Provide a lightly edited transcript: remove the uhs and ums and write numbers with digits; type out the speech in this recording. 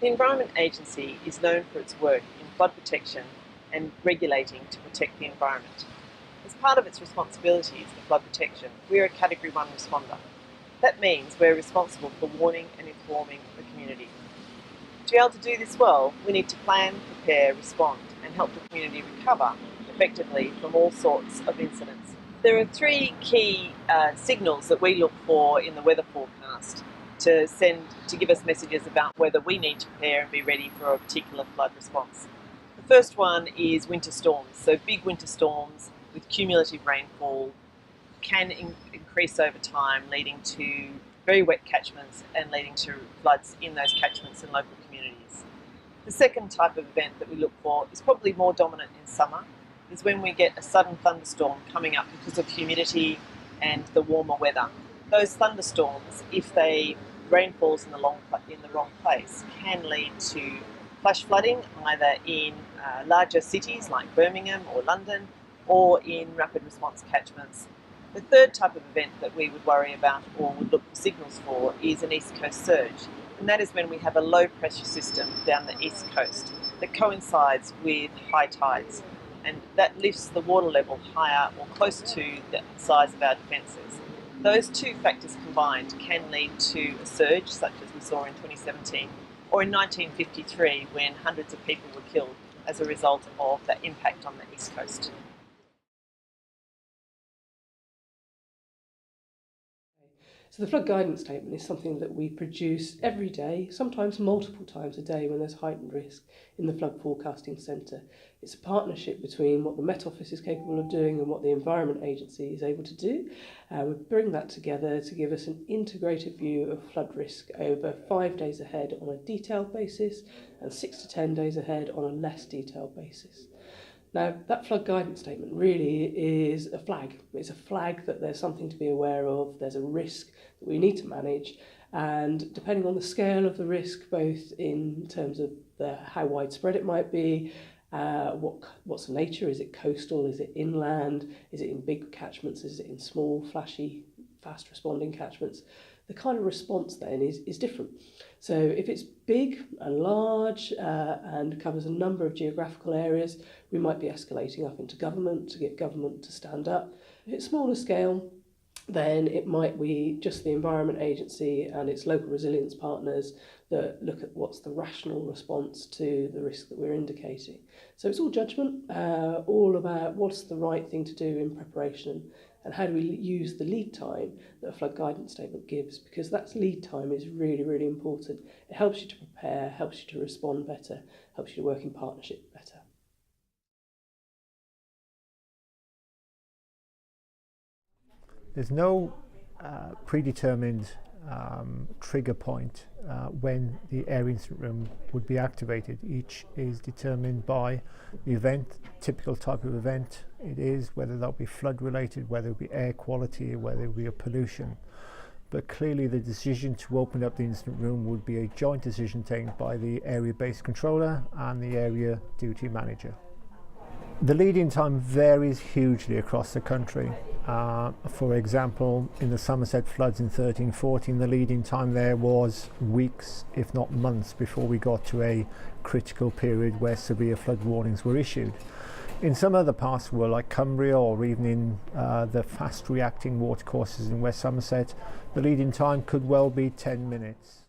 The Environment Agency is known for its work in flood protection and regulating to protect the environment. As part of its responsibilities for flood protection, we are a Category 1 responder. That means we're responsible for warning and informing the community. To be able to do this well, we need to plan, prepare, respond, and help the community recover effectively from all sorts of incidents. There are three key signals that we look for in the weather forecast to give us messages about whether we need to prepare and be ready for a particular flood response. The first one is winter storms. So big winter storms with cumulative rainfall can increase over time, leading to very wet catchments and leading to floods in those catchments in local communities. The second type of event that we look for is probably more dominant in summer, is when we get a sudden thunderstorm coming up because of humidity and the warmer weather. Those thunderstorms, if rain falls in the wrong place, can lead to flash flooding either in larger cities like Birmingham or London, or in rapid response catchments. The third type of event that we would worry about or would look for signals for is an east coast surge, and that is when we have a low pressure system down the east coast that coincides with high tides, and that lifts the water level higher or close to the size of our defences. Those two factors combined can lead to a surge such as we saw in 2017 or in 1953 when hundreds of people were killed as a result of that impact on the east coast. So the flood guidance statement is something that we produce every day, sometimes multiple times a day when there's heightened risk in the Flood Forecasting Centre. It's a partnership between what the Met Office is capable of doing and what the Environment Agency is able to do. We bring that together to give us an integrated view of flood risk over 5 days ahead on a detailed basis and 6 to 10 days ahead on a less detailed basis. Now, that flood guidance statement really is a flag. It's a flag that there's something to be aware of, there's a risk that we need to manage, and depending on the scale of the risk, both in terms of how widespread it might be, what's the nature, is it coastal, is it inland, is it in big catchments, is it in small, flashy, fast responding catchments, the kind of response then is different. So if it's big and large and covers a number of geographical areas, we might be escalating up into government to get government to stand up. If it's smaller scale, then it might be just the Environment Agency and its local resilience partners that look at what's the rational response to the risk that we're indicating. So it's all judgment, all about what's the right thing to do in preparation and how do we use the lead time that a flood guidance statement gives, because that lead time is really, really important. It helps you to prepare, helps you to respond better, helps you to work in partnership better. There's no predetermined trigger point when the air incident room would be activated. Each is determined by the event, typical type of event it is, whether that be flood related, whether it be air quality, whether it be a pollution. But clearly the decision to open up the incident room would be a joint decision taken by the area-based controller and the area duty manager. The lead-in time varies hugely across the country. For example, in the Somerset floods in 13-14, the lead-in time there was weeks, if not months, before we got to a critical period where severe flood warnings were issued. In some other parts of the world, like Cumbria, or even in the fast-reacting watercourses in West Somerset, the lead-in time could well be 10 minutes.